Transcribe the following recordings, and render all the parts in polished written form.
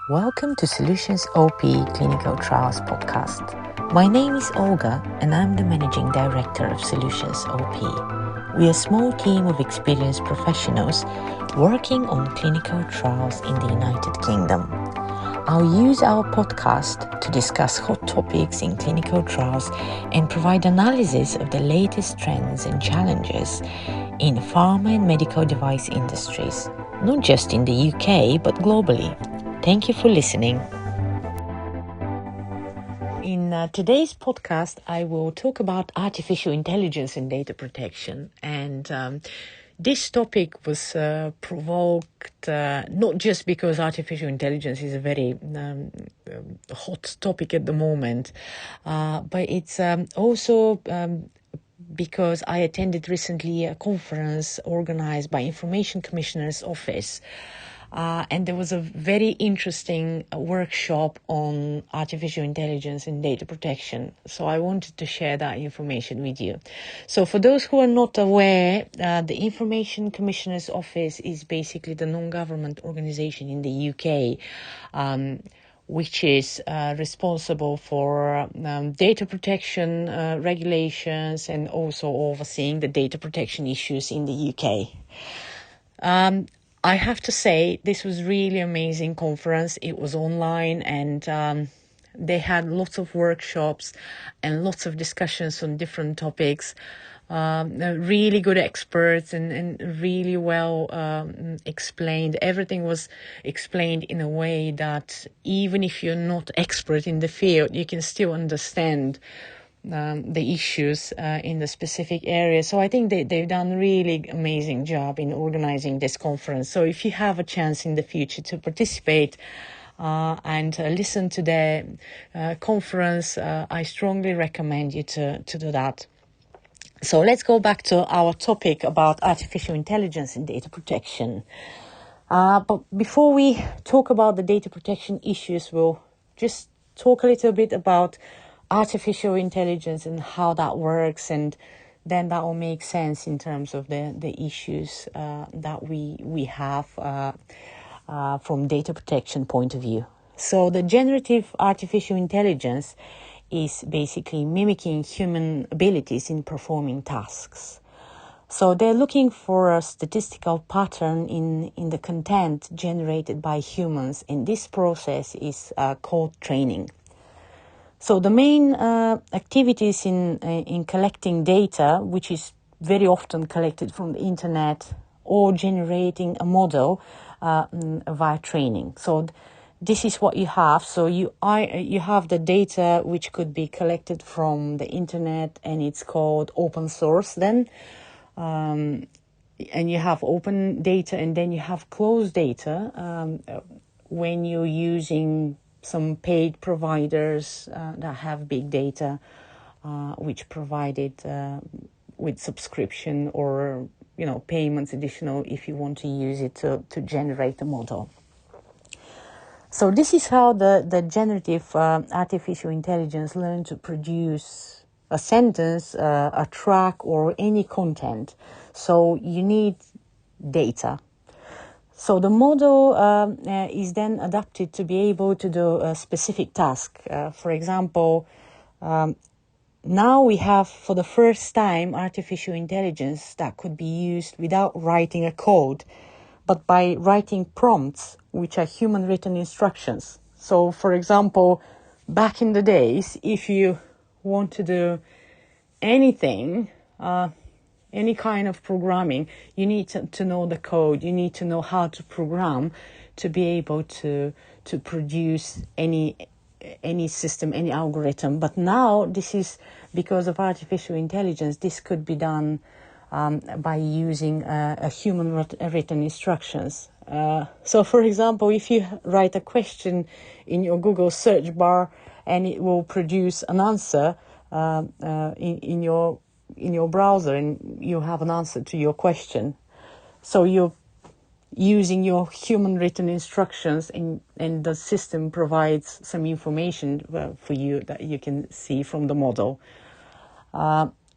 Welcome to Solutions OP Clinical Trials Podcast. My name is Olga and I'm the Managing Director of Solutions OP. We are a small team of experienced professionals working on clinical trials in the United Kingdom. I'll use our podcast to discuss hot topics in clinical trials and provide analysis of the latest trends and challenges in pharma and medical device industries, not just in the UK but globally. Thank you for listening. In today's podcast, I will talk about artificial intelligence and data protection. And this topic was provoked not just because artificial intelligence is a very hot topic at the moment, but it's also because I attended recently a conference organized by Information Commissioner's Office. And there was a very interesting workshop on artificial intelligence and data protection. So I wanted to share that information with you. So for those who are not aware, the Information Commissioner's Office is basically the non-government organization in the UK, which is responsible for data protection regulations and also overseeing the data protection issues in the UK. I have to say, this was really amazing conference. It was online and they had lots of workshops and lots of discussions on different topics. Really good experts and really well explained. Everything was explained in a way that even if you're not expert in the field, you can still understand the issues in the specific area. So I think they've done a really amazing job in organizing this conference. So if you have a chance in the future to participate and listen to the conference, I strongly recommend you to do that. So let's go back to our topic about artificial intelligence and data protection. But before we talk about the data protection issues, we'll just talk a little bit about artificial intelligence and how that works, and then that will make sense in terms of the issues that we have from data protection point of view. So the generative artificial intelligence is basically mimicking human abilities in performing tasks. So they're looking for a statistical pattern in the content generated by humans, and this process is called training. So the main activities in collecting data, which is very often collected from the internet, or generating a model via training. So this is what you have. So you have the data which could be collected from the internet, and it's called open source then. And you have open data, and then you have closed data when you're using some paid providers that have big data, which provide it with subscription or payments additional if you want to use it to generate a model. So this is how the generative artificial intelligence learns to produce a sentence, a track, or any content. So you need data. So the model is then adapted to be able to do a specific task. For example, now we have for the first time artificial intelligence that could be used without writing a code, but by writing prompts, which are human written instructions. So for example, back in the days, if you want to do anything, any kind of programming, you need to know the code. You need to know how to program to be able to produce any system, any algorithm. But now this is because of artificial intelligence. This could be done by using a human written instructions. So, for example, if you write a question in your Google search bar, and it will produce an answer in your browser, and you have an answer to your question. So you're using your human written instructions, and the system provides some information for you that you can see from the model.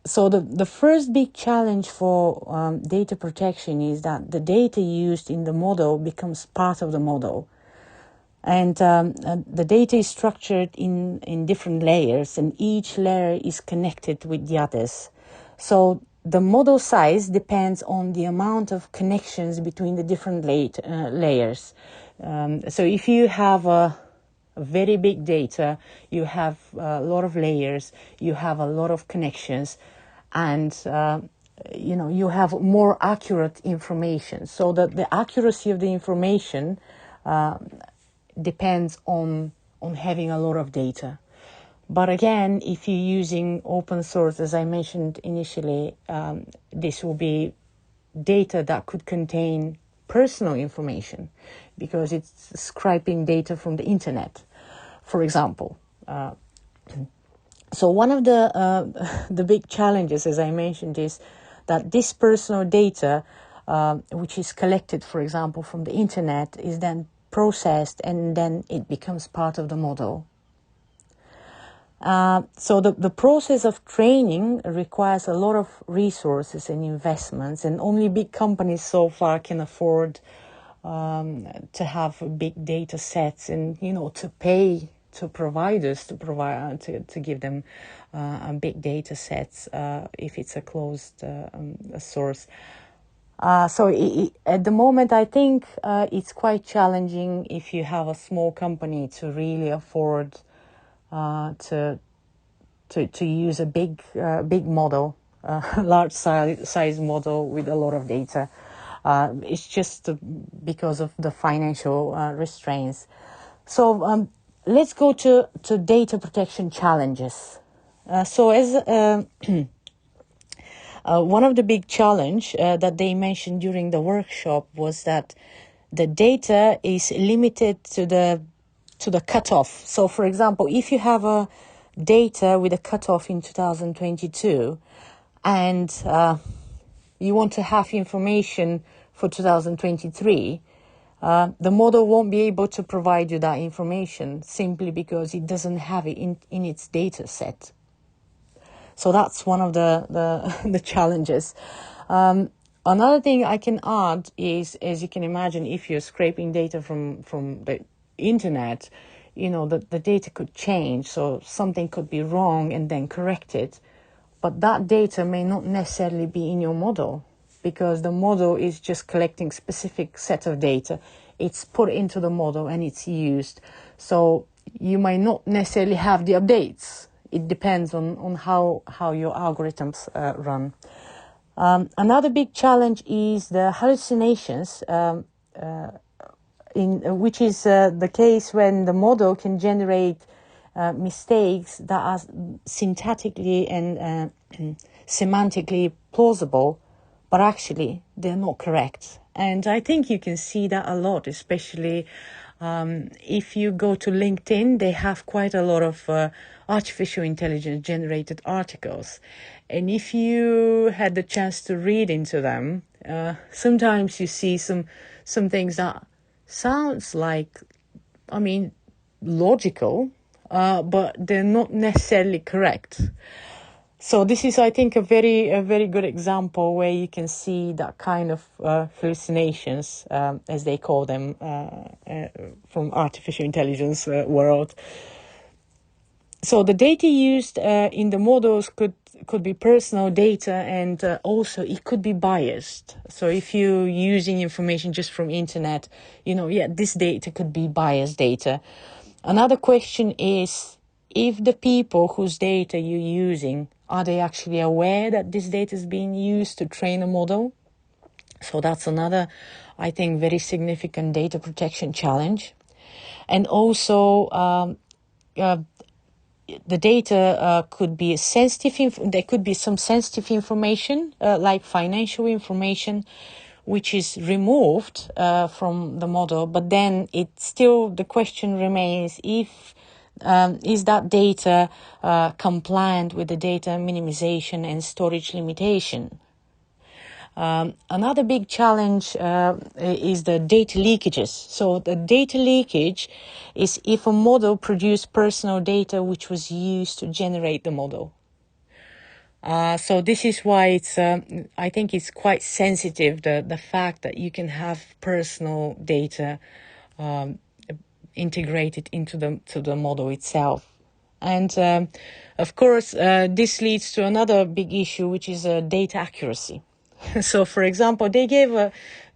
So the first big challenge for data protection is that the data used in the model becomes part of the model. And the data is structured in different layers, and each layer is connected with the others. So the model size depends on the amount of connections between the different layers. So if you have a very big data, you have a lot of layers, you have a lot of connections, and you have more accurate information. So that the accuracy of the information depends on having a lot of data. But again, if you're using open source, as I mentioned initially, this will be data that could contain personal information, because it's scraping data from the internet, for example. So one of the big challenges, as I mentioned, is that this personal data, which is collected, for example, from the internet, is then processed and then it becomes part of the model. So the process of training requires a lot of resources and investments, and only big companies so far can afford to have big data sets and, to pay to providers to give them big data sets if it's a closed source. So at the moment, I think it's quite challenging if you have a small company to really afford to use a big model, large size model with a lot of data. It's just because of the financial restraints. So let's go to data protection challenges. So as one of the big challenge that they mentioned during the workshop was that the data is limited to the cutoff. So, for example, if you have a data with a cutoff in 2022, and you want to have information for 2023, the model won't be able to provide you that information simply because it doesn't have it in its data set. So that's one of the challenges. Another thing I can add is, as you can imagine, if you're scraping data from the internet, the data could change. So something could be wrong and then corrected. But that data may not necessarily be in your model, because the model is just collecting specific set of data. It's put into the model and it's used. So you might not necessarily have the updates. It depends on how your algorithms run. Another big challenge is the hallucinations, which is the case when the model can generate mistakes that are syntactically and semantically plausible, but actually they're not correct. And I think you can see that a lot, especially if you go to LinkedIn. They have quite a lot of artificial intelligence generated articles. And if you had the chance to read into them, sometimes you see some things that sounds like, logical, but they're not necessarily correct. So this is, I think, a very good example where you can see that kind of hallucinations, as they call them, from artificial intelligence world. So the data used in the models could be personal data, and also it could be biased. So if you're using information just from internet, this data could be biased data. Another question is, if the people whose data you're using, are they actually aware that this data is being used to train a model? So that's another, I think, very significant data protection challenge. And also, the data could be sensitive. There could be some sensitive information, like financial information, which is removed from the model. But then the question remains, if is that data compliant with the data minimization and storage limitation? Another big challenge is the data leakages. So the data leakage is if a model produced personal data which was used to generate the model. So this is why I think it's quite sensitive, the fact that you can have personal data integrated into the model itself. And of course, this leads to another big issue, which is data accuracy. So, for example, they gave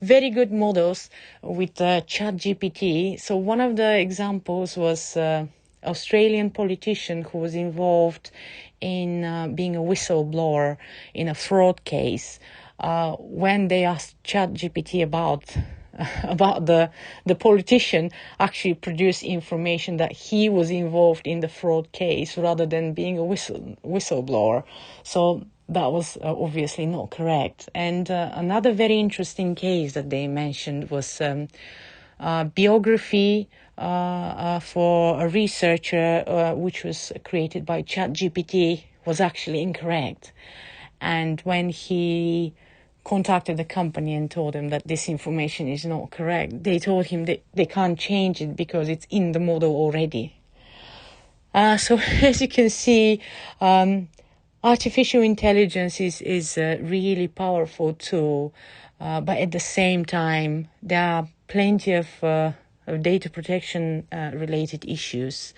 very good models with ChatGPT. So one of the examples was Australian politician who was involved in being a whistleblower in a fraud case. When they asked ChatGPT about the politician, actually produced information that he was involved in the fraud case rather than being a whistleblower. So that was obviously not correct. And another very interesting case that they mentioned was biography for a researcher which was created by ChatGPT was actually incorrect. And when he contacted the company and told them that this information is not correct, they told him that they can't change it because it's in the model already. So as you can see, artificial intelligence is a really powerful tool, but at the same time, there are plenty of data protection related issues.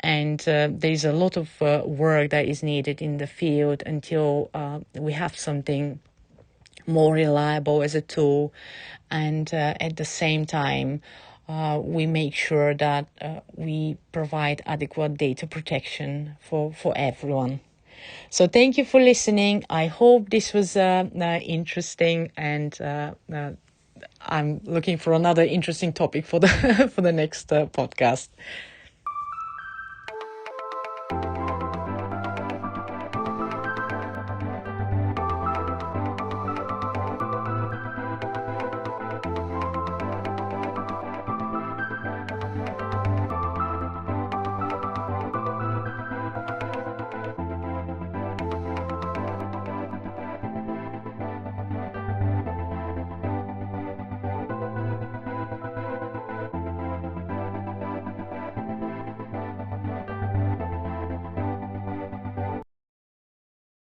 And there's a lot of work that is needed in the field until we have something more reliable as a tool. And at the same time, we make sure that we provide adequate data protection for everyone. So thank you for listening. I hope this was interesting, and I'm looking for another interesting topic for the for the next podcast.